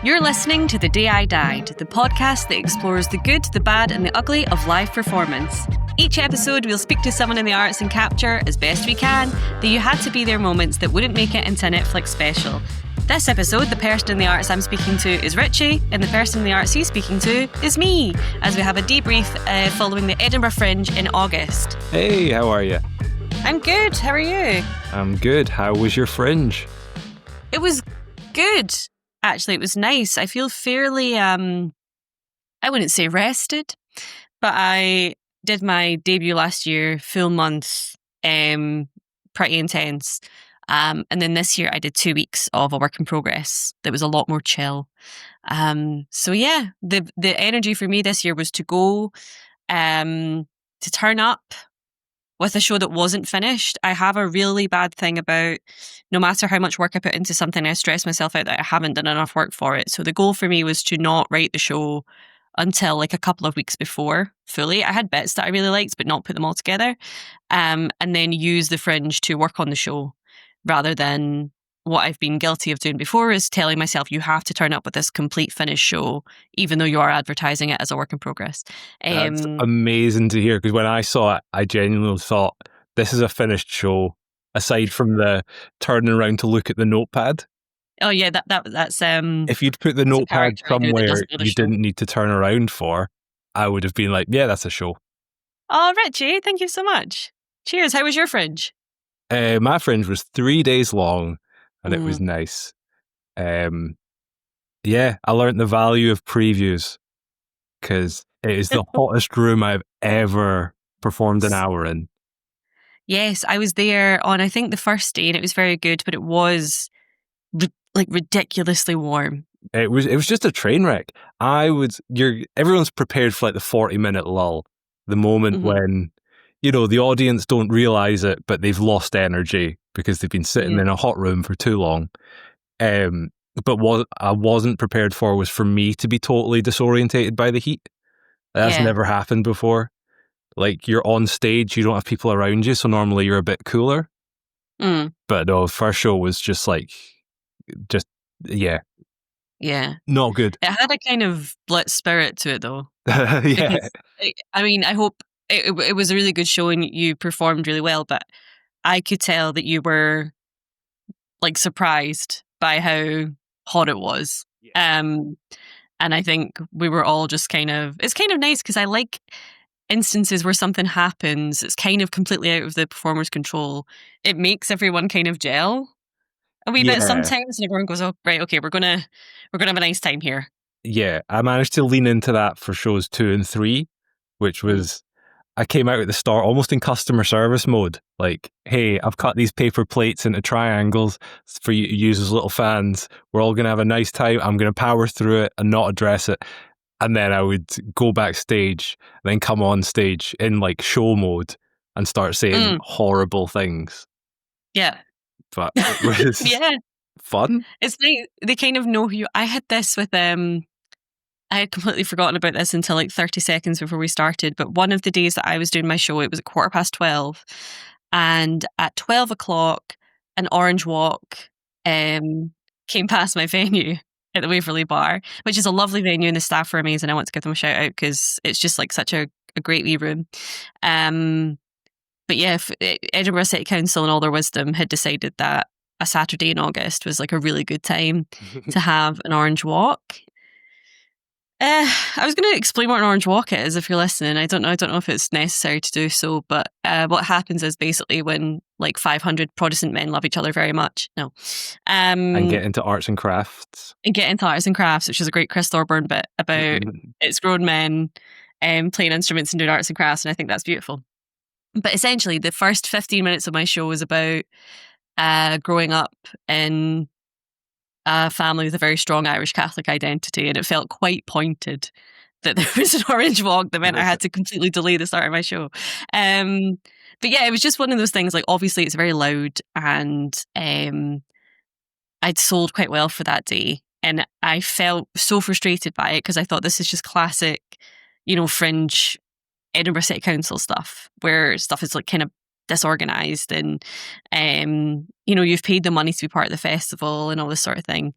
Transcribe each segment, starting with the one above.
You're listening to The Day I Died, the podcast that explores the good, the bad, and the ugly of live performance. Each episode, we'll speak to someone in the arts and capture, as best we can, the you had to be there moments that wouldn't make it into a Netflix special. This episode, the person in the arts I'm speaking to is Richie, and the person in the arts he's speaking to is me, as we have a debrief following the Edinburgh Fringe in August. Hey, how are you? I'm good. How are you? I'm good. How was your Fringe? It was good. Actually, it was nice. I feel fairly, I wouldn't say rested, but I did my debut last year, full month, pretty intense. And then this year I did 2 weeks of a work in progress that was a lot more chill. So yeah, the energy for me this year was to go, to turn up with a show that wasn't finished. I have a really bad thing about no matter how much work I put into something, I stress myself out that I haven't done enough work for it. So the goal for me was to not write the show until like a couple of weeks before fully. I had bits that I really liked, but not put them all together. And then use the Fringe to work on the show rather than what I've been guilty of doing before is telling myself you have to turn up with this complete finished show, even though you are advertising it as a work in progress. That's amazing to hear, because when I saw it, I genuinely thought this is a finished show, aside from the turning around to look at the notepad. Oh yeah, that's if you'd put the notepad somewhere you didn't need to turn around for, I would have been like, yeah, that's a show. Oh, Richie, thank you so much. Cheers. How was your Fringe? My Fringe was 3 days long, and it was nice. Yeah, I learned the value of previews because it is the hottest room I've ever performed an hour in. Yes, I was there on, I think, the first day, and it was very good, but it was ridiculously warm. It was just a train wreck. Everyone's prepared for like the 40-minute lull, the moment when, you know, the audience don't realize it, but they've lost energy because they've been sitting in a hot room for too long. But what I wasn't prepared for was for me to be totally disorientated by the heat. That's never happened before. Like, you're on stage, you don't have people around you, so normally you're a bit cooler. But no, first show was just not good. It had a kind of blitz spirit to it, though. Yeah. Because, I mean, I hope it was a really good show and you performed really well, but I could tell that you were like surprised by how hot it was. And I think we were all just it's kind of nice because I like instances where something happens, it's kind of completely out of the performer's control. It makes everyone kind of gel a wee bit sometimes, and everyone goes, oh, right, okay, we're gonna have a nice time here. Yeah, I managed to lean into that for shows 2 and 3, which was, I came out at the start almost in customer service mode. Like, hey, I've cut these paper plates into triangles for you to use as little fans. We're all going to have a nice time. I'm going to power through it and not address it. And then I would go backstage and then come on stage in like show mode and start saying horrible things. Yeah. But it was fun. It's like they kind of know who you... I had this with... I had completely forgotten about this until like 30 seconds before we started. But one of the days that I was doing my show, it was at 12:15. And at 12 o'clock, an orange walk came past my venue at the Waverley Bar, which is a lovely venue and the staff were amazing. I want to give them a shout out because it's just like such a great wee room. But yeah, Edinburgh City Council in all their wisdom had decided that a Saturday in August was like a really good time to have an orange walk. I was going to explain what an orange walk is if you're listening. I don't know if it's necessary to do so, but what happens is basically when like 500 Protestant men love each other very much. No. And get into arts and crafts. Which is a great Chris Thorburn bit about it's grown men playing instruments and doing arts and crafts, and I think that's beautiful. But essentially, the first 15 minutes of my show was about growing up in a family with a very strong Irish Catholic identity, and it felt quite pointed that there was an orange walk that meant I had to completely delay the start of my show. But yeah, it was just one of those things, like obviously it's very loud, and I'd sold quite well for that day, and I felt so frustrated by it because I thought this is just classic, you know, Fringe Edinburgh City Council stuff, where stuff is like kind of disorganized, and you've paid the money to be part of the festival and all this sort of thing.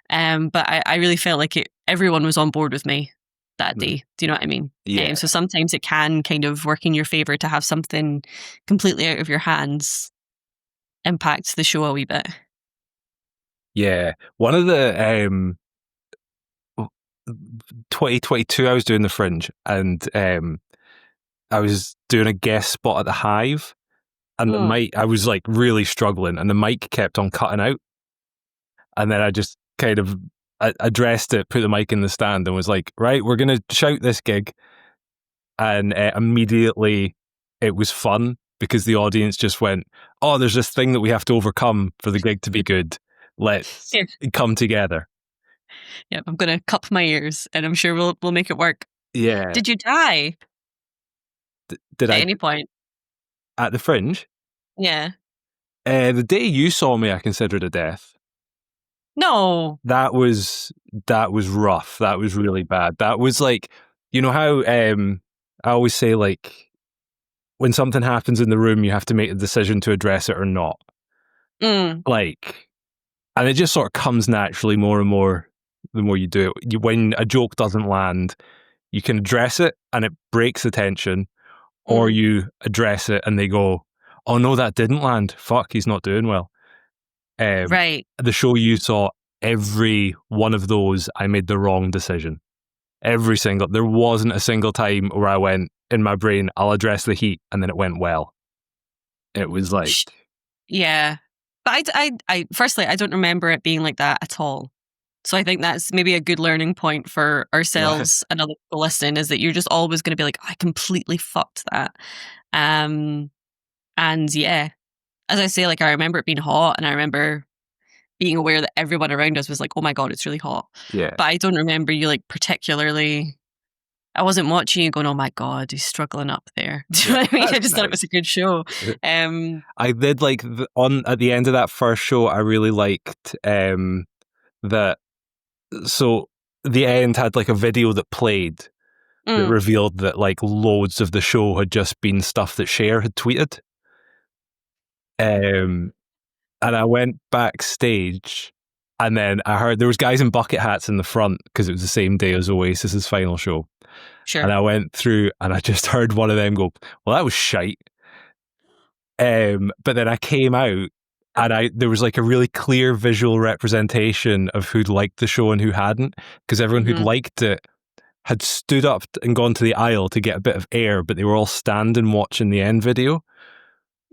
But I really felt like everyone was on board with me that day. Do you know what I mean? Yeah. So sometimes it can kind of work in your favor to have something completely out of your hands impact the show a wee bit. Yeah. One of the 2022, I was doing the Fringe, and I was doing a guest spot at the Hive, and the mic, I was like really struggling, and the mic kept on cutting out. And then I just kind of addressed it, put the mic in the stand, and was like, right, we're going to shout this gig. And immediately it was fun because the audience just went, oh, there's this thing that we have to overcome for the gig to be good. Let's come together. Yeah, I'm going to cup my ears, and I'm sure we'll make it work. Yeah. Did you die? Did at I? any point? At the Fringe? Yeah. The day you saw me, I considered a death. No. That was rough. That was really bad. That was like, you know how I always say, like, when something happens in the room, you have to make a decision to address it or not. Like, and it just sort of comes naturally more and more the more you do it. When a joke doesn't land, you can address it and it breaks the tension, or you address it and they go, oh no, that didn't land. Fuck, he's not doing well. Right. The show you saw, every one of those, I made the wrong decision. There wasn't a single time where I went, in my brain, I'll address the heat, and then it went well. It was like... Yeah. But I firstly, I don't remember it being like that at all. So I think that's maybe a good learning point for ourselves and other people listening, is that you're just always going to be like, I completely fucked that. And yeah, as I say, like, I remember it being hot, and I remember being aware that everyone around us was like, oh my God, it's really hot. Yeah. But I don't remember you like particularly... I wasn't watching you going, oh my God, he's struggling up there. Do you know what I mean? I just thought it was a good show. I did like, at the end of that first show, I really liked that. So the end had like a video that played that revealed that like loads of the show had just been stuff that Cher had tweeted. And I went backstage, and then I heard there was guys in bucket hats in the front because it was the same day as Oasis's final show. Sure. And I went through and I just heard one of them go, well, that was shite. But then I came out and there was like a really clear visual representation of who'd liked the show and who hadn't, because everyone who'd liked it had stood up and gone to the aisle to get a bit of air, but they were all standing watching the end video.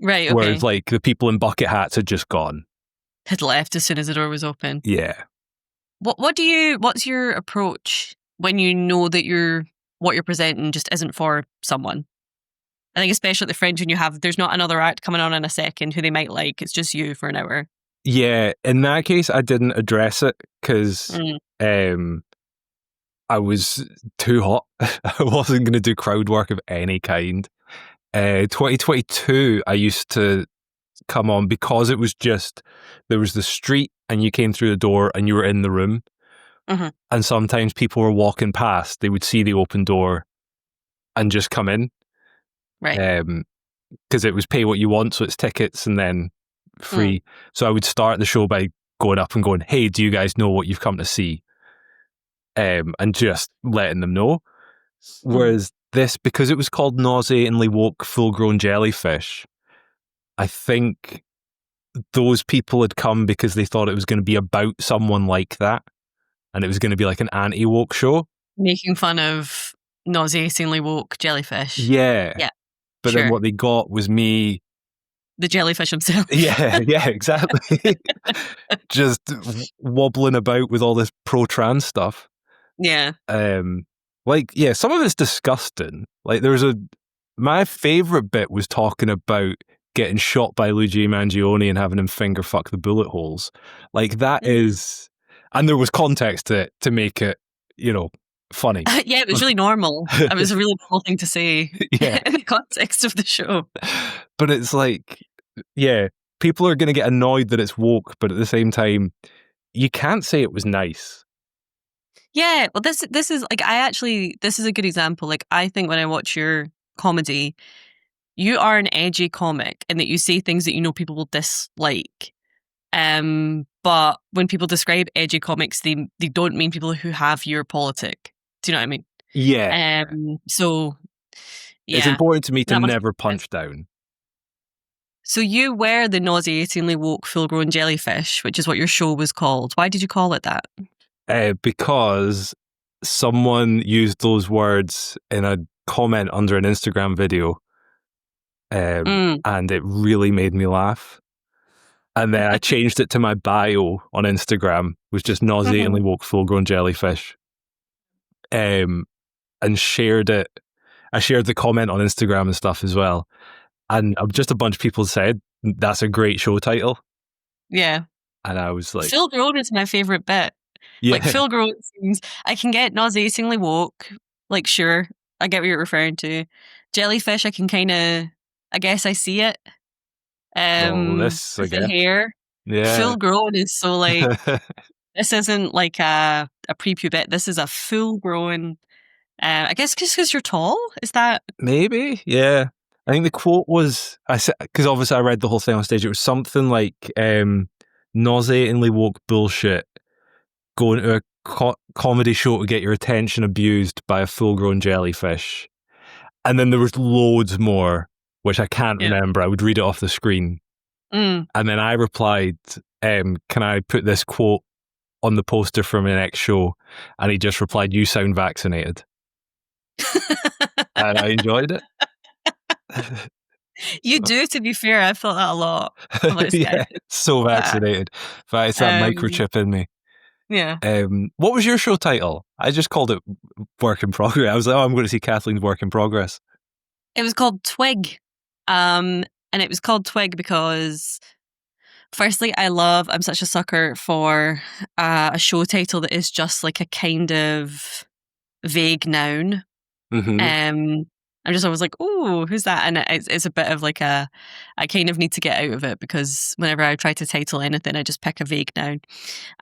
Right, okay. Whereas like the people in bucket hats had just gone. Had left as soon as the door was open. Yeah. What's your approach when you know that what you're presenting just isn't for someone? I think especially at the Fringe, when there's not another act coming on in a second who they might like, it's just you for an hour. Yeah, in that case, I didn't address it because I was too hot. I wasn't going to do crowd work of any kind. 2022, I used to come on because it was just, there was the street and you came through the door and you were in the room. And sometimes people were walking past, they would see the open door and just come in. Right. Because it was pay what you want, so it's tickets and then free. So I would start the show by going up and going, hey, do you guys know what you've come to see? And just letting them know. Whereas this, because it was called Nauseatingly Woke Full-Grown Jellyfish, I think those people had come because they thought it was going to be about someone like that, and it was going to be like an anti-woke show. Making fun of nauseatingly woke jellyfish. Yeah. Yeah. But then what they got was me. The jellyfish himself. Yeah, exactly. Just wobbling about with all this pro-trans stuff. Yeah. Some of it's disgusting. Like, my favourite bit was talking about getting shot by Luigi Mangione and having him finger fuck the bullet holes. Like, that is... And there was context to it to make it, funny. Yeah, it was really normal. It was a really cool thing to say in the context of the show. But it's like, people are going to get annoyed that it's woke, but at the same time, you can't say it was nice. Yeah, well, this is like, this is a good example. Like, I think when I watch your comedy, you are an edgy comic in that you say things that you know people will dislike. But when people describe edgy comics, they don't mean people who have your politic. Do you know what I mean? Yeah. So It's yeah, important to me to that must never be it. punch down. So you were the nauseatingly woke full-grown jellyfish, which is what your show was called. Why did you call it that? Because someone used those words in a comment under an Instagram video, and it really made me laugh. And then I changed it to my bio on Instagram, was just nauseatingly woke full-grown jellyfish, and shared it. I shared the comment on Instagram and stuff as well. And just a bunch of people said, that's a great show title. Yeah. And I was like... Full grown is my favourite bit. Yeah. Like, full grown seems... I can get nauseatingly woke. Like, sure, I get what you're referring to. Jellyfish, I can kind of... I guess I see it. This, I With the guess. hair. Yeah. Full grown is so, like... This isn't like a prepubescent. This is a full grown... I guess because you're tall? Is that... Maybe, yeah. I think the quote was, because obviously I read the whole thing on stage, it was something like, nauseatingly woke bullshit, going to a comedy show to get your attention abused by a full-grown jellyfish. And then there was loads more, which I can't remember. I would read it off the screen. And then I replied, can I put this quote on the poster for my next show? And he just replied, you sound vaccinated. And I enjoyed it. You do, to be fair. I've thought that a lot. Yeah, so vaccinated. But it's that microchip in me. Yeah. What was your show title? I just called it Work in Progress. I was like, I'm going to see Kathleen's Work in Progress. It was called Twig. And it was called Twig because, firstly, I'm such a sucker for a show title that is just like a kind of vague noun. I'm just always like, oh, who's that? And it's a bit of like I kind of need to get out of it because whenever I try to title anything, I just pick a vague noun.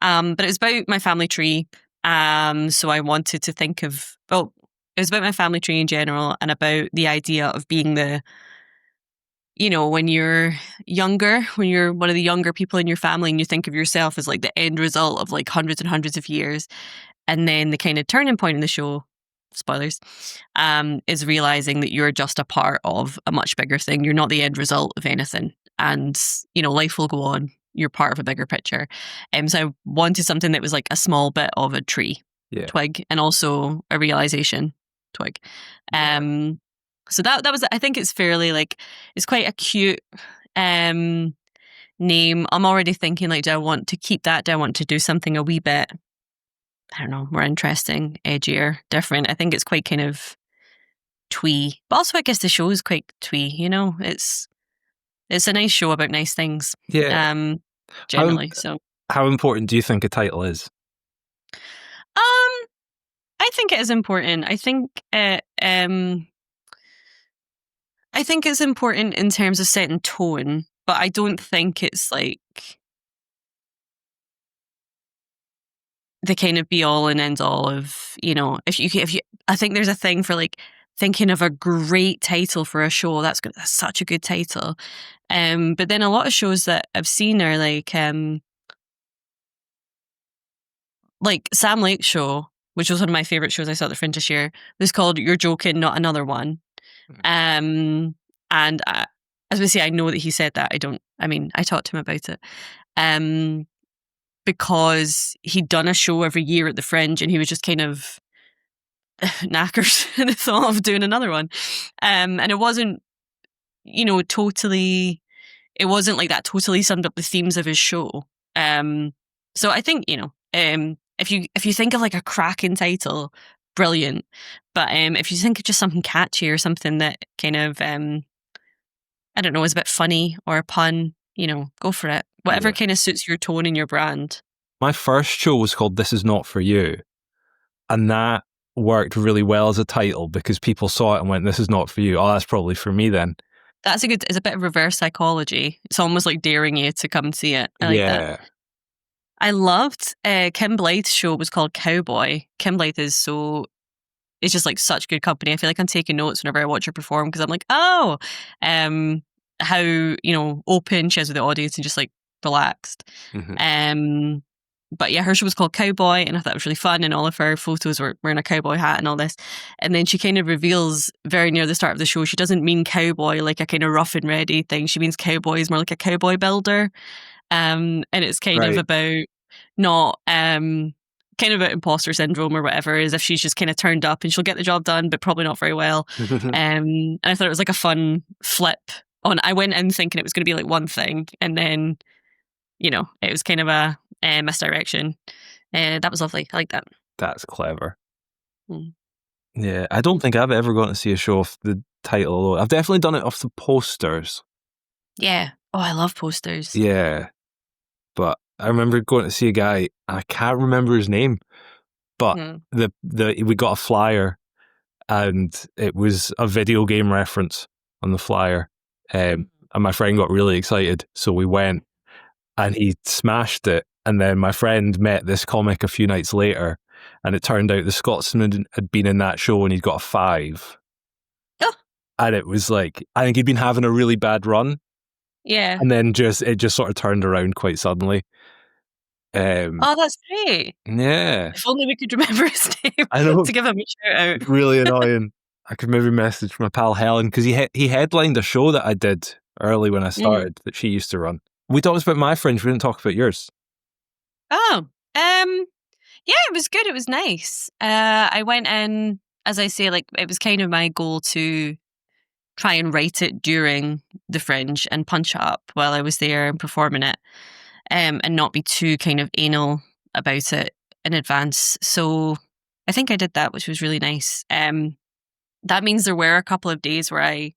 But it was about my family tree. So I wanted to think of, it was about my family tree in general and about the idea of being when you're younger, when you're one of the younger people in your family and you think of yourself as like the end result of like hundreds and hundreds of years. And then the kind of turning point in the show, spoilers, is realizing that you're just a part of a much bigger thing. You're not the end result of anything. And, life will go on. You're part of a bigger picture. So I wanted something that was like a small bit of a tree, twig, and also a realization, twig. So that was, I think it's fairly like, it's quite a cute name. I'm already thinking like, do I want to keep that? Do I want to do something a wee bit, I don't know, more interesting, edgier, different? I think it's quite kind of twee. But also I guess the show is quite twee, It's a nice show about nice things. Yeah. Generally. How important do you think a title is? I think it is important. I think it's important in terms of setting tone, but I don't think it's like the kind of be all and end all of, if you, I think there's a thing for like thinking of a great title for a show. That's such a good title. But then a lot of shows that I've seen are like Sam Lake's show, which was one of my favorite shows I saw at the Fringe this year, was called You're Joking, Not Another One. And as we say, I know that he said that. I talked to him about it. Because he'd done a show every year at the Fringe and he was just kind of knackered in the thought of doing another one. And it wasn't, it wasn't like that totally summed up the themes of his show. So I think, if you think of like a cracking title, brilliant. But if you think of just something catchy or something that kind of, I don't know, is a bit funny or a pun, go for it. Whatever kind of suits your tone and your brand. My first show was called This Is Not For You. And that worked really well as a title because people saw it and went, this is not for you. Oh, that's probably for me then. It's a bit of reverse psychology. It's almost like daring you to come see it. I like that. I loved Kim Blythe's show was called Cowboy. Kim Blythe is so is just like such good company. I feel like I'm taking notes whenever I watch her perform because I'm like, oh, how, you know, open she is with the audience and just like relaxed. But yeah, her show was called Cowboy, and I thought it was really fun, and all of her photos were wearing a cowboy hat and all this. And then she kind of reveals very near the start of the show, she doesn't mean cowboy like a kind of rough and ready thing. She means cowboy is more like a cowboy builder. And it's kind of about not kind of about imposter syndrome or whatever, as if she's just kind of turned up and she'll get the job done, but probably not very well. And I thought it was like a fun flip on. I went in thinking it was going to be like one thing, and then, you know, it was kind of a misdirection. That was lovely. I like that. That's clever. Yeah, I don't think I've ever gone to see a show off the title alone. I've definitely done it off the posters. Yeah. Oh, I love posters. Yeah. But I remember going to see a guy, and I can't remember his name, but we got a flyer, and it was a video game reference on the flyer. And my friend got really excited, so we went, and he smashed it. And then my friend met this comic a few nights later, and it turned out the Scotsman had been in that show and he'd got a 5. Oh. And it was like, I think he'd been having a really bad run. Yeah. And then it just sort of turned around quite suddenly. Oh, that's great. Yeah. If only we could remember his name. I know. To give him a shout out. Really annoying. I could maybe message my pal Helen, because he headlined a show that I did early when I started that she used to run. We talked about my Fringe, we didn't talk about yours. Oh, yeah, it was good. It was nice. I went in, as I say, like it was kind of my goal to try and write it during the Fringe and punch it up while I was there and performing it, and not be too kind of anal about it in advance. So I think I did that, which was really nice. That means there were a couple of days where I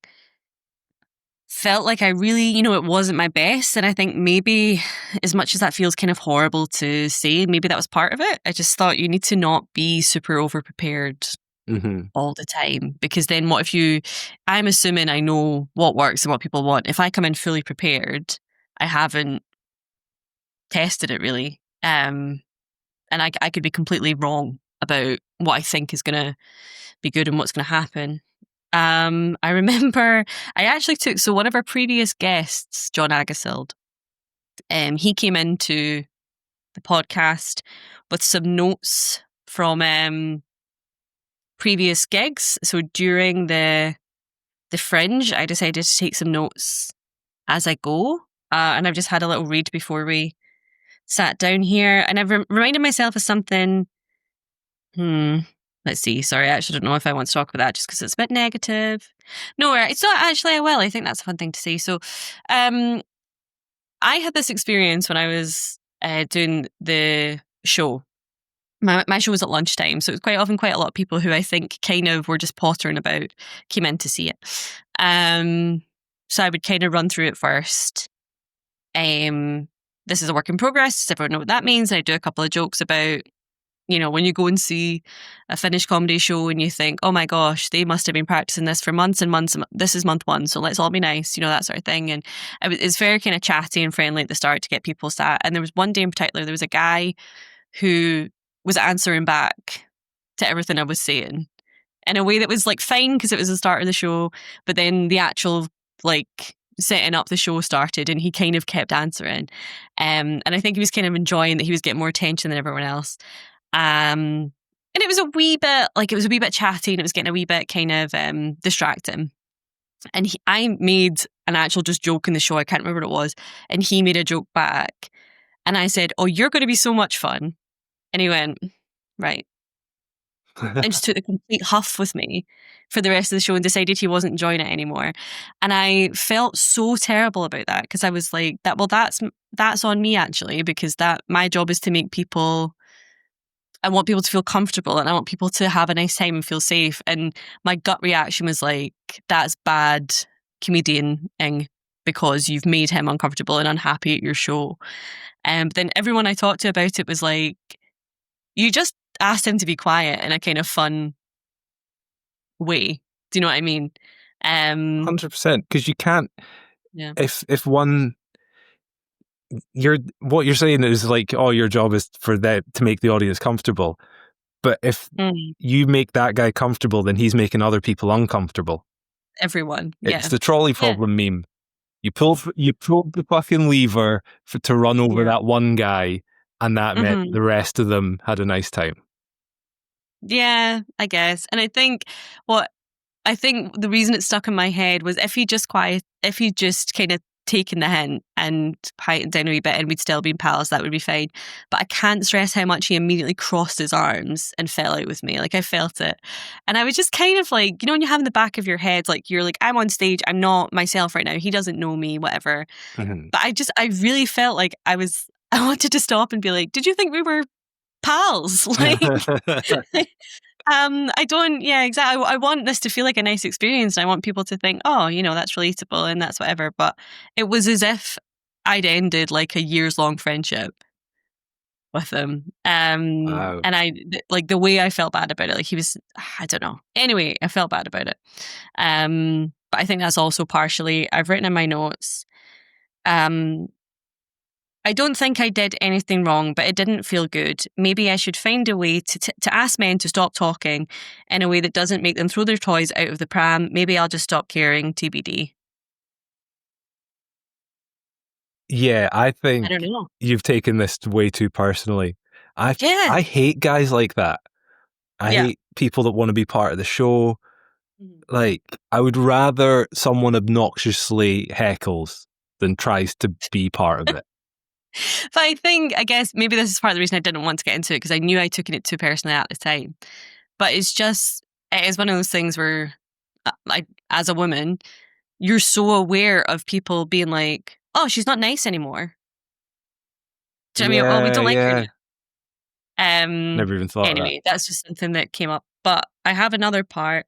felt like I really, you know, it wasn't my best. And I think maybe, as much as that feels kind of horrible to say, maybe that was part of it. I just thought you need to not be super over prepared all the time, because then what if I'm assuming I know what works and what people want. If I come in fully prepared, I haven't tested it really. And I could be completely wrong about what I think is going to be good and what's going to happen. I remember I actually took, so one of our previous guests, John Agasild, he came into the podcast with some notes from previous gigs. So during the Fringe, I decided to take some notes as I go. And I've just had a little read before we sat down here. And I've reminded myself of something. Let's see. Sorry, I actually don't know if I want to talk about that just because it's a bit negative. No, it's not actually. I will. I think that's a fun thing to say. So, I had this experience when I was doing the show. My show was at lunchtime, so it was quite often quite a lot of people who I think kind of were just pottering about came in to see it. So I would kind of run through it first. This is a work in progress. Does everyone know what that means? I do a couple of jokes about, you know, when you go and see a finished comedy show and you think, oh my gosh, they must have been practicing this for months and months. This is month 1, so let's all be nice, you know, that sort of thing. And it's very kind of chatty and friendly at the start to get people sat. And there was one day in particular, there was a guy who was answering back to everything I was saying in a way that was like fine because it was the start of the show. But then the actual like setting up the show started and he kind of kept answering. And I think he was kind of enjoying that he was getting more attention than everyone else. And it was a wee bit chatty and it was getting a wee bit kind of distracting. And I made an actual just joke in the show. I can't remember what it was. And he made a joke back. And I said, oh, you're going to be so much fun. And he went, right. And just took the complete huff with me for the rest of the show and decided he wasn't enjoying it anymore. And I felt so terrible about that because I was like, that's on me actually, because my job is to make people, I want people to feel comfortable and I want people to have a nice time and feel safe. And my gut reaction was like, that's bad comedianing because you've made him uncomfortable and unhappy at your show. But then everyone I talked to about it was like, you just asked him to be quiet in a kind of fun way. Do you know what I mean? 100%, because you can't. Yeah. If one, what you're saying is like, oh, your job is for that to make the audience comfortable. But if you make that guy comfortable, then he's making other people uncomfortable. Everyone, yeah. It's the trolley problem meme. You pulled the fucking lever to run over that one guy, and that meant the rest of them had a nice time. Yeah, I guess. And I think the reason it stuck in my head was if he just kind of taken the hint and heightened down a wee bit and we'd still been pals, that would be fine. But I can't stress how much he immediately crossed his arms and fell out with me. Like, I felt it. And I was just kind of like, when you have in the back of your head, like, you're like, I'm on stage, I'm not myself right now. He doesn't know me, whatever. Mm-hmm. But I really felt like I wanted to stop and be like, did you think we were pals? Like, exactly. I want this to feel like a nice experience, and I want people to think, oh, that's relatable and that's whatever. But it was as if I'd ended like a years-long friendship with him. Wow. And I like the way I felt bad about it. Like, he was, I don't know. Anyway, I felt bad about it. But I think that's also partially, I've written in my notes, I don't think I did anything wrong, but it didn't feel good. Maybe I should find a way to ask men to stop talking in a way that doesn't make them throw their toys out of the pram. Maybe I'll just stop caring, TBD. Yeah, I think I don't know. You've taken this way too personally. I hate guys like that. I hate people that want to be part of the show. Like, I would rather someone obnoxiously heckles than tries to be part of it. But I guess maybe this is part of the reason I didn't want to get into it, because I knew I'd taken it too personally at the time. But it is one of those things where, like, as a woman, you're so aware of people being like, oh, she's not nice anymore. Do you know what I mean? Oh, we don't like her now. Never even thought of that. Anyway, that's just something that came up. But I have another part.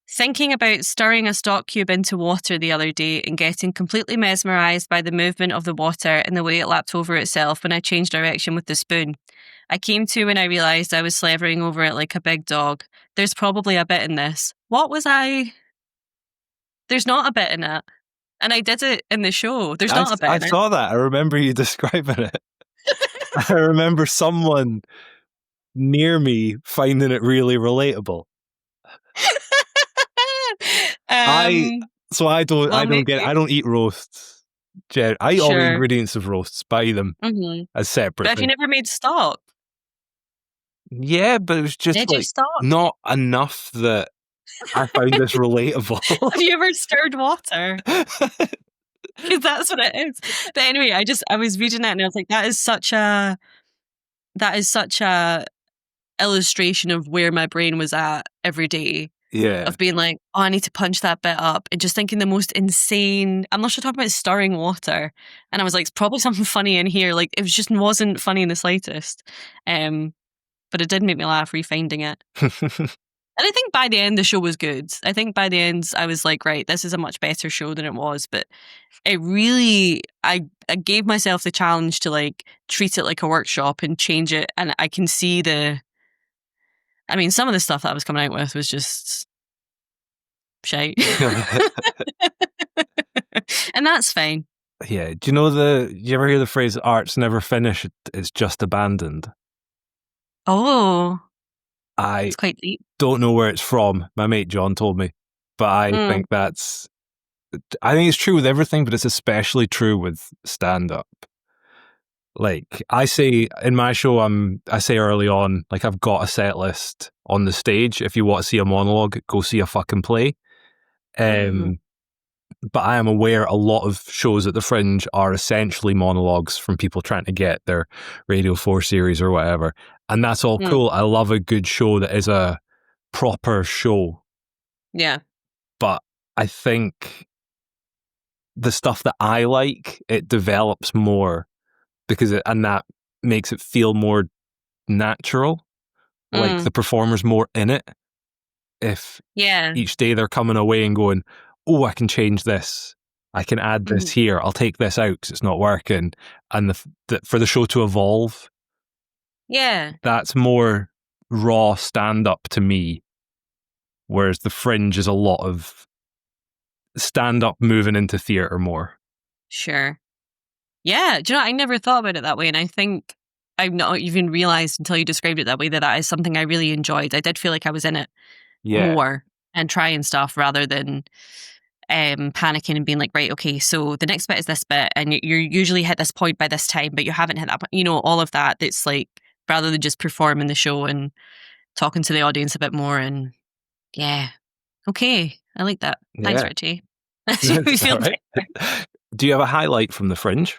Thinking about stirring a stock cube into water the other day and getting completely mesmerised by the movement of the water and the way it lapped over itself when I changed direction with the spoon. I came to when I realised I was slavering over it like a big dog. There's probably a bit in this. What was I? There's not a bit in it. And I did it in the show. There's not a bit in it. I saw that. I remember you describing it. I remember someone near me finding it really relatable. I don't eat roasts. I eat all the ingredients of roasts, buy them as separate. But have you never made stock? Yeah, but it was just not enough that I found this relatable. Have you ever stirred water? Because that's what it is. But anyway, I was reading that and I was like, that is such a illustration of where my brain was at every day. Yeah. Of being like, oh, I need to punch that bit up, and just thinking the most insane. I'm not sure talking about stirring water, and I was like, it's probably something funny in here. Like, it just wasn't funny in the slightest. But it did make me laugh refinding it. And I think by the end the show was good. I think by the end I was like, right, this is a much better show than it was. But it really, I gave myself the challenge to like treat it like a workshop and change it, and I can see some of the stuff that I was coming out with was just shite. And that's fine. Yeah. Do you ever hear the phrase, art's never finished, it's just abandoned? Oh. It's quite deep. Don't know where it's from. My mate John told me. But I think it's true with everything, but it's especially true with stand-up. Like, I say in my show, I say early on, like, I've got a set list on the stage. If you want to see a monologue, go see a fucking play. But I am aware a lot of shows at the Fringe are essentially monologues from people trying to get their Radio 4 series or whatever. And that's all cool. I love a good show that is a proper show. Yeah. But I think the stuff that I like, it develops more and that makes it feel more natural. Like the performer's more in it. If each day they're coming away and going, oh, I can change this. I can add this here. I'll take this out because it's not working. And for the show to evolve, that's more raw stand-up to me. Whereas the Fringe is a lot of stand-up moving into theatre more. Sure. Yeah, do you know, I never thought about it that way, and I think I've not even realized until you described it that way that is something I really enjoyed. I did feel like I was in it Yeah, more and trying stuff rather than panicking and being like, right, okay, so the next bit is this bit, and you're usually hit this point by this time, but you haven't hit that point. You know, all of that. It's like rather than just performing the show and talking to the audience a bit more. And yeah, okay, I like that. Thanks, yeah. Richie. That's made me All feel right. better. Do you have a highlight from the Fringe?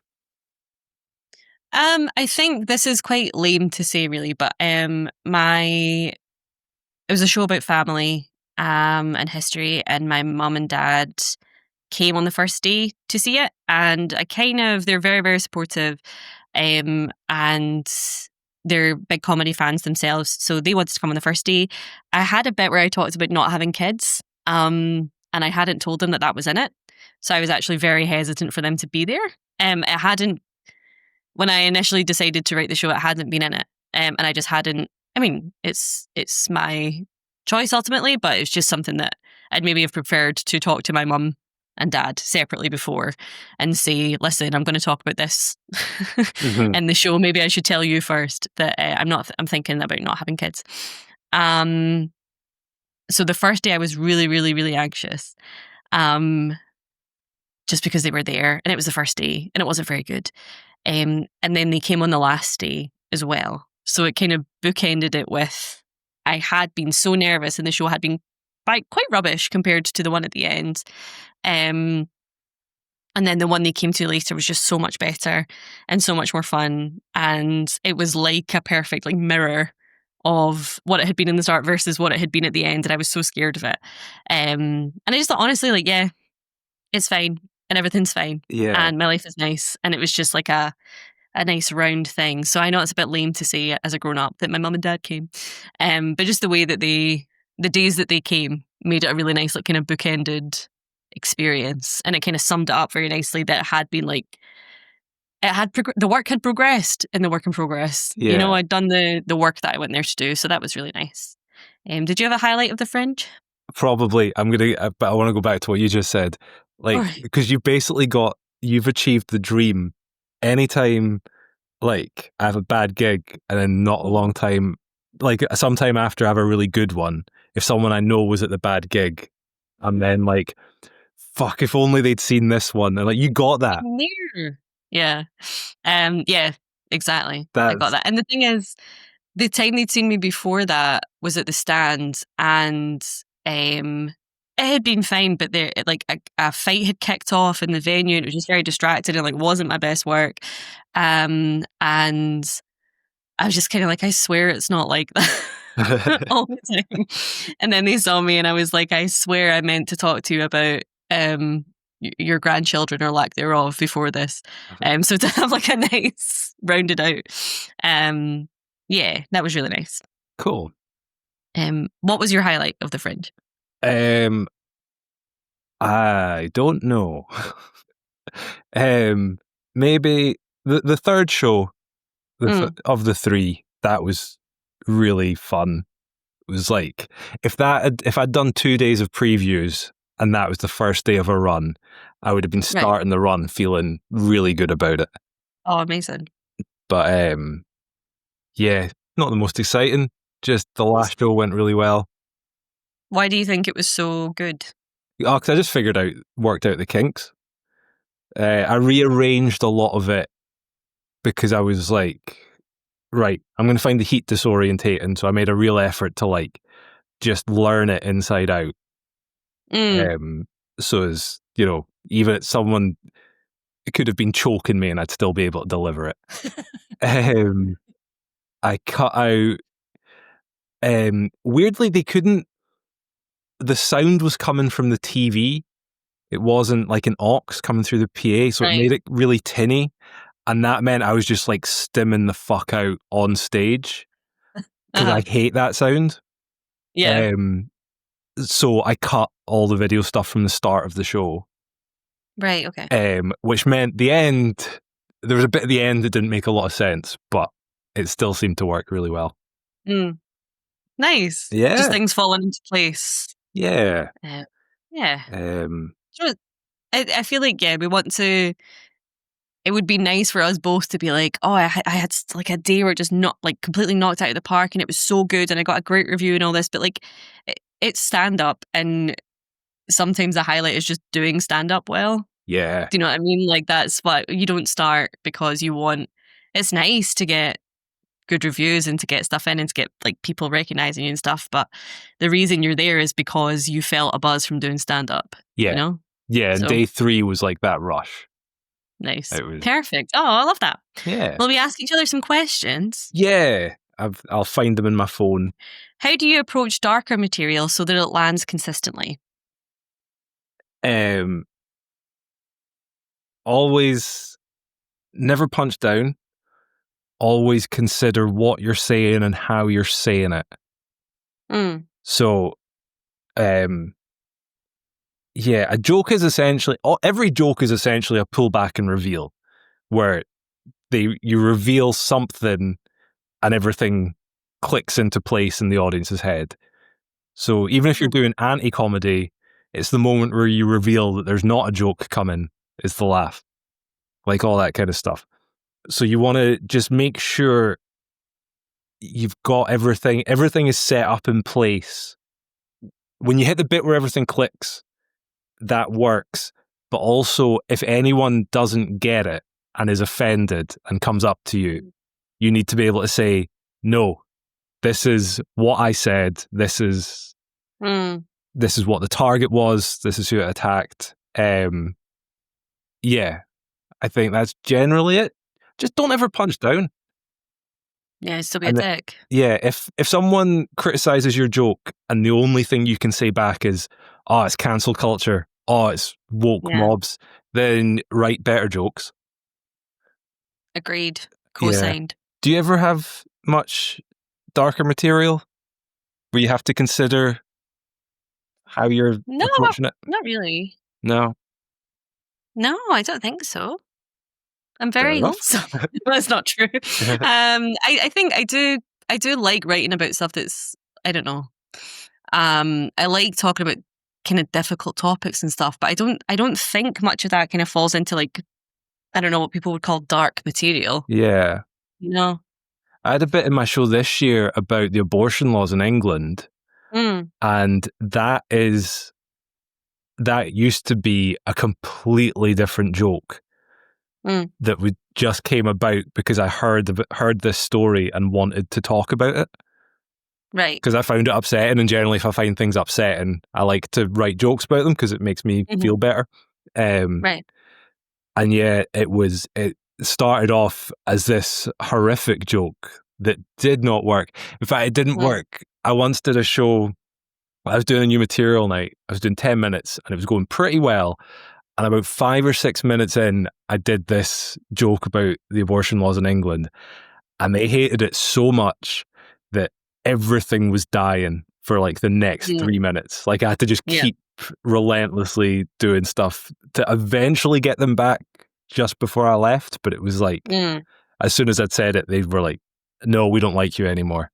I think this is quite lame to say, really, but my it was a show about family and history, and my mum and dad came on the first day to see it, and they're very, very supportive, and they're big comedy fans themselves, so they wanted to come on the first day. I had a bit where I talked about not having kids, and I hadn't told them that that was in it, so I was actually very hesitant for them to be there. It hadn't When I initially decided to write the show, it hadn't been in it, and I just hadn't. I mean, it's my choice ultimately, but it's just something that I'd maybe have preferred to talk to my mum and dad separately before and say, "Listen, I'm going to talk about this Hmm. in the show. Maybe I should tell you first that I'm not. I'm thinking about not having kids." Um, so the first day, I was really, really, really anxious. Um, just because they were there, and it was the first day, and it wasn't very good. And then they came on the last day as well. So it kind of bookended it with I had been so nervous and the show had been quite rubbish compared to the one at the end. Um, and then the one they came to later was just so much better and so much more fun. And it was like a perfect like mirror of what it had been in the start versus what it had been at the end. And I was so scared of it. And I just thought, honestly, like, yeah, it's fine and everything's fine. Yeah, And my life is nice. And it was just like a nice round thing. So I know it's a bit lame to say it as a grown up that my mum and dad came. But just the way that the days that they came made it a really nice, like kind of bookended experience. And it kind of summed it up very nicely that it had been like, the work had progressed in the work in progress. You know, yeah. I'd done the work that I went there to do. So that was really nice. Did you have a highlight of the Fringe? Probably. But I want to go back to what you just said. All Like, right. because you've achieved the dream. Anytime, like, I have a bad gig and then not a long time, like, sometime after I have a really good one, if someone I know was at the bad gig, I'm then like, fuck, if only they'd seen this one. And like, you got that. Near. Yeah. Yeah, exactly. I got That's, that. And the thing is, the time they'd seen me before that was at the stand, and it had been fine, but like a fight had kicked off in the venue, and it was just very distracted and like wasn't my best work. And I was just kind of like, I swear it's not like that all the time. And then they saw me, and I was like, I swear I meant to talk to you about your grandchildren or lack thereof before this. So to have like a nice rounded out, yeah, that was really nice. cool. What was your highlight of the Fringe? Um, I don't know. um, maybe the third show Mm, of the three, that was really fun. It was like if I'd done 2 days of previews and that was the first day of a run, I would have been right. starting the run feeling really good about it. Oh, amazing. But yeah, not the most exciting. Just the last show went really well. Why do you think it was so good? Oh, because I just worked out the kinks. I rearranged a lot of it because I was like, right, I'm going to find the heat disorientating. So I made a real effort to like just learn it inside out. Mm. So as you know, even if someone it could have been choking me and I'd still be able to deliver it. um, I cut out. Weirdly, they couldn't. The sound was coming from the TV. It wasn't like an aux coming through the PA, so it Right. made it really tinny, and that meant I was just like stimming the fuck out on stage because I Uh-huh. hate that sound. Yeah. Um, so I cut all the video stuff from the start of the show, Right. Okay. which meant the end. There was a bit at the end that didn't make a lot of sense, but it still seemed to work really well. Mm. Nice. Just Yeah, things falling into place. yeah. Yeah. Um, Sure. I feel like, yeah, we want to it would be nice for us both to be like, oh, I had like a day where it just not like completely knocked out of the park and it was so good and I got a great review and all this. But like, it's stand up, and sometimes the highlight is just doing stand up well. Yeah. Do you know what I mean? Like, that's what you don't start because you want. It's nice to get good reviews and to get stuff in and to get like people recognizing you and stuff, but the reason you're there is because you felt a buzz from doing stand up. Yeah. You know? Yeah. And So, day 3 was like that rush. nice. It was Perfect. Oh, I love that. Yeah. Will we ask each other some questions? Yeah. I'll find them in my phone. How do you approach darker material so that it lands consistently? Always never punch down. Always consider what you're saying and how you're saying it. So, yeah, a joke is essentially, every joke is essentially a pull back and reveal, where you reveal something and everything clicks into place in the audience's head. So even if you're doing anti-comedy, it's the moment where you reveal that there's not a joke coming, it's the laugh. Like all that kind of stuff. So you want to just make sure you've got everything is set up in place. When you hit the bit where everything clicks, that works. But also, if anyone doesn't get it and is offended and comes up to you, you need to be able to say, no, this is what I said. This is what the target was. This is who it attacked. Yeah, I think that's generally it. Just don't ever punch down. Yeah, still be a dick. Yeah, if someone criticizes your joke and the only thing you can say back is, oh, it's cancel culture, oh, it's woke mobs, then write better jokes. Agreed. Co-signed. Yeah. Do you ever have much darker material where you have to consider how you're approaching it? Not really. No, I don't think so. I'm very wholesome. That's not true. I think I do like writing about stuff that's, I don't know. I like talking about kind of difficult topics and stuff, but I don't think much of that kind of falls into like, I don't know what people would call dark material. Yeah. You know? I had a bit in my show this year about the abortion laws in England. And that used to be a completely different joke that we just came about because I heard this story and wanted to talk about it. Right. Because I found it upsetting, and generally if I find things upsetting, I like to write jokes about them because it makes me feel better. Right. And yeah, it started off as this horrific joke that did not work. In fact, it didn't work. I once did a show, I was doing a new material night. I was doing 10 minutes and it was going pretty well. And about 5 or 6 minutes in, I did this joke about the abortion laws in England. And they hated it so much that everything was dying for like the next 3 minutes. Like I had to just keep relentlessly doing stuff to eventually get them back just before I left. But it was like, as soon as I'd said it, they were like, no, we don't like you anymore.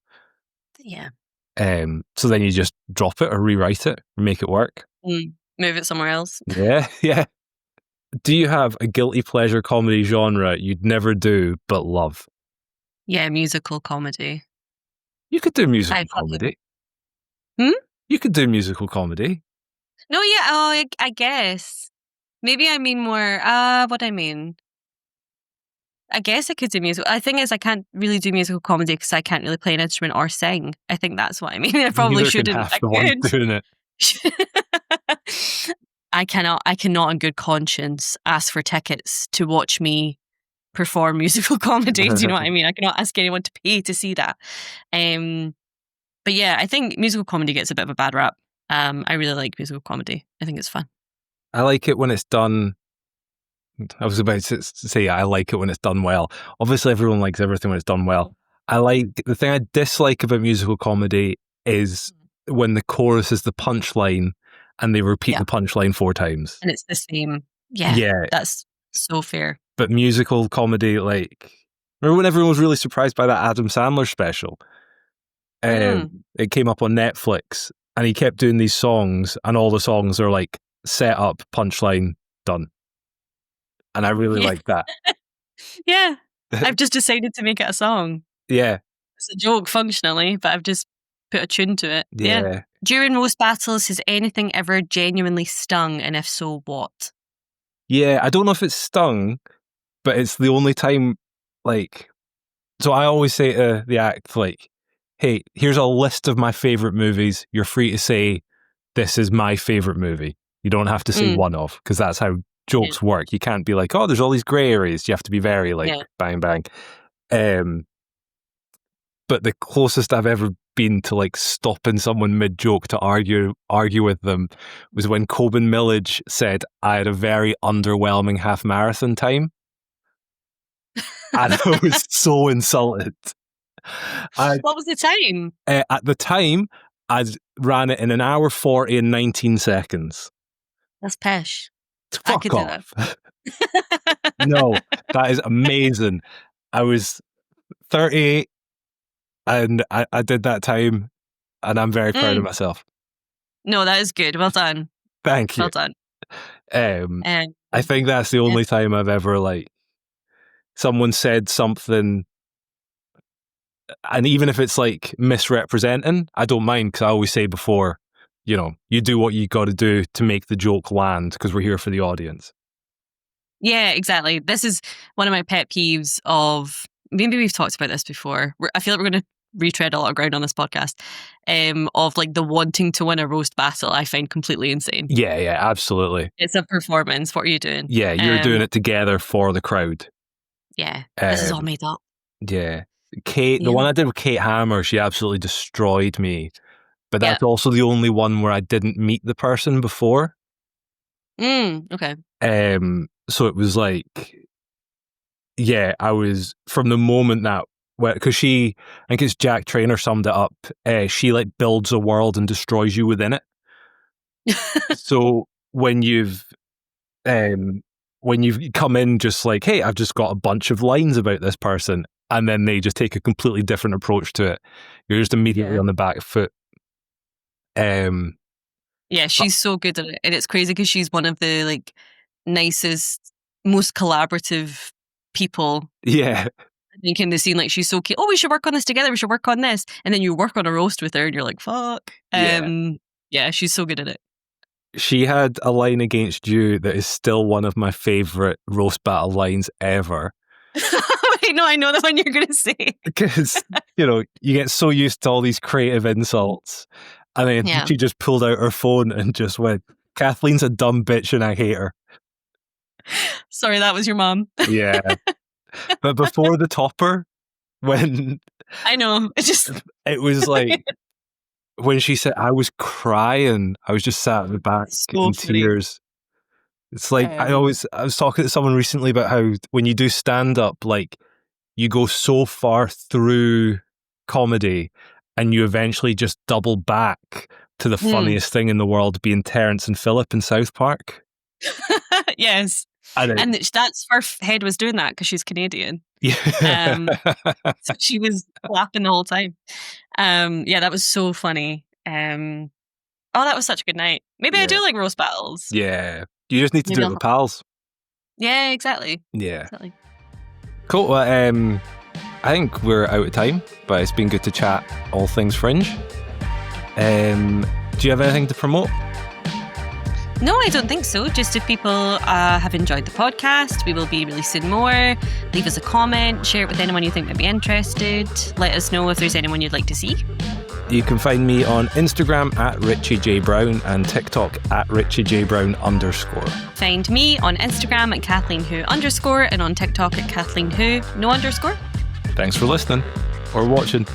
Yeah. So then you just drop it or rewrite it, make it work. Move it somewhere else. Yeah, yeah. Do you have a guilty pleasure comedy genre you'd never do but love? Yeah, musical comedy. You could do musical comedy. You could do musical comedy. No, yeah, I guess. Maybe I mean more, what I mean. I guess I could do musical. I think is I can't really do musical comedy because I can't really play an instrument or sing. I think that's what I mean. I probably Neither shouldn't. Can half the one doing it. I cannot in good conscience ask for tickets to watch me perform musical comedy. Do you know what I mean? I cannot ask anyone to pay to see that. But yeah, I think musical comedy gets a bit of a bad rap. I really like musical comedy. I think it's fun. I like it when it's done. I was about to say I like it when it's done well. Obviously, everyone likes everything when it's done well. The thing I dislike about musical comedy is when the chorus is the punchline and they repeat the punchline 4 times. And it's the same. Yeah. That's so fair. But musical comedy, like, remember when everyone was really surprised by that Adam Sandler special? It came up on Netflix and he kept doing these songs and all the songs are like set up, punchline, done. And I really like that. Yeah. I've just decided to make it a song. Yeah. It's a joke functionally, but I've just put a tune to it. Yeah. During roast battles, has anything ever genuinely stung? And if so, what? Yeah, I don't know if it's stung, but it's the only time, like, so I always say to the act, like, hey, here's a list of my favourite movies. You're free to say, this is my favourite movie. You don't have to say one of, because that's how jokes work. You can't be like, oh, there's all these grey areas. You have to be very, like, bang, bang. But the closest I've ever been to, like, stopping someone mid-joke to argue with them was when Coben Millage said I had a very underwhelming half marathon time. And I was so insulted. What was the time? At the time, I ran it in 1 hour 40 and 19 seconds. That's pish. Fuck off. No, that is amazing. I was 38 and I did that time, and I'm very proud of myself. No, that is good. Well done. Thank you. Well done. I think that's the only time I've ever, like, someone said something, and even if it's like misrepresenting, I don't mind, because I always say before, you know, you do what you got to do to make the joke land, because we're here for the audience. Yeah, exactly. This is one of my pet peeves of, maybe we've talked about this before. I feel like we're going to retread a lot of ground on this podcast, of like the wanting to win a roast battle. I find completely insane. Yeah, absolutely. It's a performance. What are you doing? Yeah, you're doing it together for the crowd. Yeah, this is all made up. Yeah. Kate, the one I did with Kate Hammer, she absolutely destroyed me. But that's also the only one where I didn't meet the person before. Okay. So it was like, yeah, I was, from the moment that, because she, I think it's Jack Trainer summed it up, she like builds a world and destroys you within it. So when you've come in just like, hey, I've just got a bunch of lines about this person, and then they just take a completely different approach to it, you're just immediately on the back foot. Yeah, she's so good at it, and it's crazy because she's one of the like nicest, most collaborative people. Yeah. I think in the scene, like, she's so cute. Oh, we should work on this together. We should work on this, and then you work on a roast with her, and you're like, fuck. Yeah, she's so good at it. She had a line against you that is still one of my favourite roast battle lines ever. Wait, no, I know the one you're going to say. Because, you know, you get so used to all these creative insults, and then she just pulled out her phone and just went, Kathleen's a dumb bitch and I hate her. Sorry, that was your mom. Yeah. But before the topper, when... I know. It was like... When she said, I was crying, I was just sat at the back in tears. It's like, I was talking to someone recently about how when you do stand-up, like, you go so far through comedy and you eventually just double back to the funniest thing in the world being Terrence and Phillip in South Park. Yes. And that's her head was doing that because she's Canadian. Yeah. So she was laughing the whole time. Yeah, that was so funny. Oh, that was such a good night. Maybe I do like roast battles. Yeah. You just need to do it with pals. Yeah, exactly. Yeah. Exactly. Cool. Well, I think we're out of time, but it's been good to chat all things Fringe. Do you have anything to promote? No, I don't think so. Just if people have enjoyed the podcast, we will be releasing more. Leave us a comment, share it with anyone you think might be interested. Let us know if there's anyone you'd like to see. You can find me on Instagram at Richie J Brown and TikTok at Richie J Brown _. Find me on Instagram at Kathleen Who _ and on TikTok at Kathleen Who no _. Thanks for listening or watching.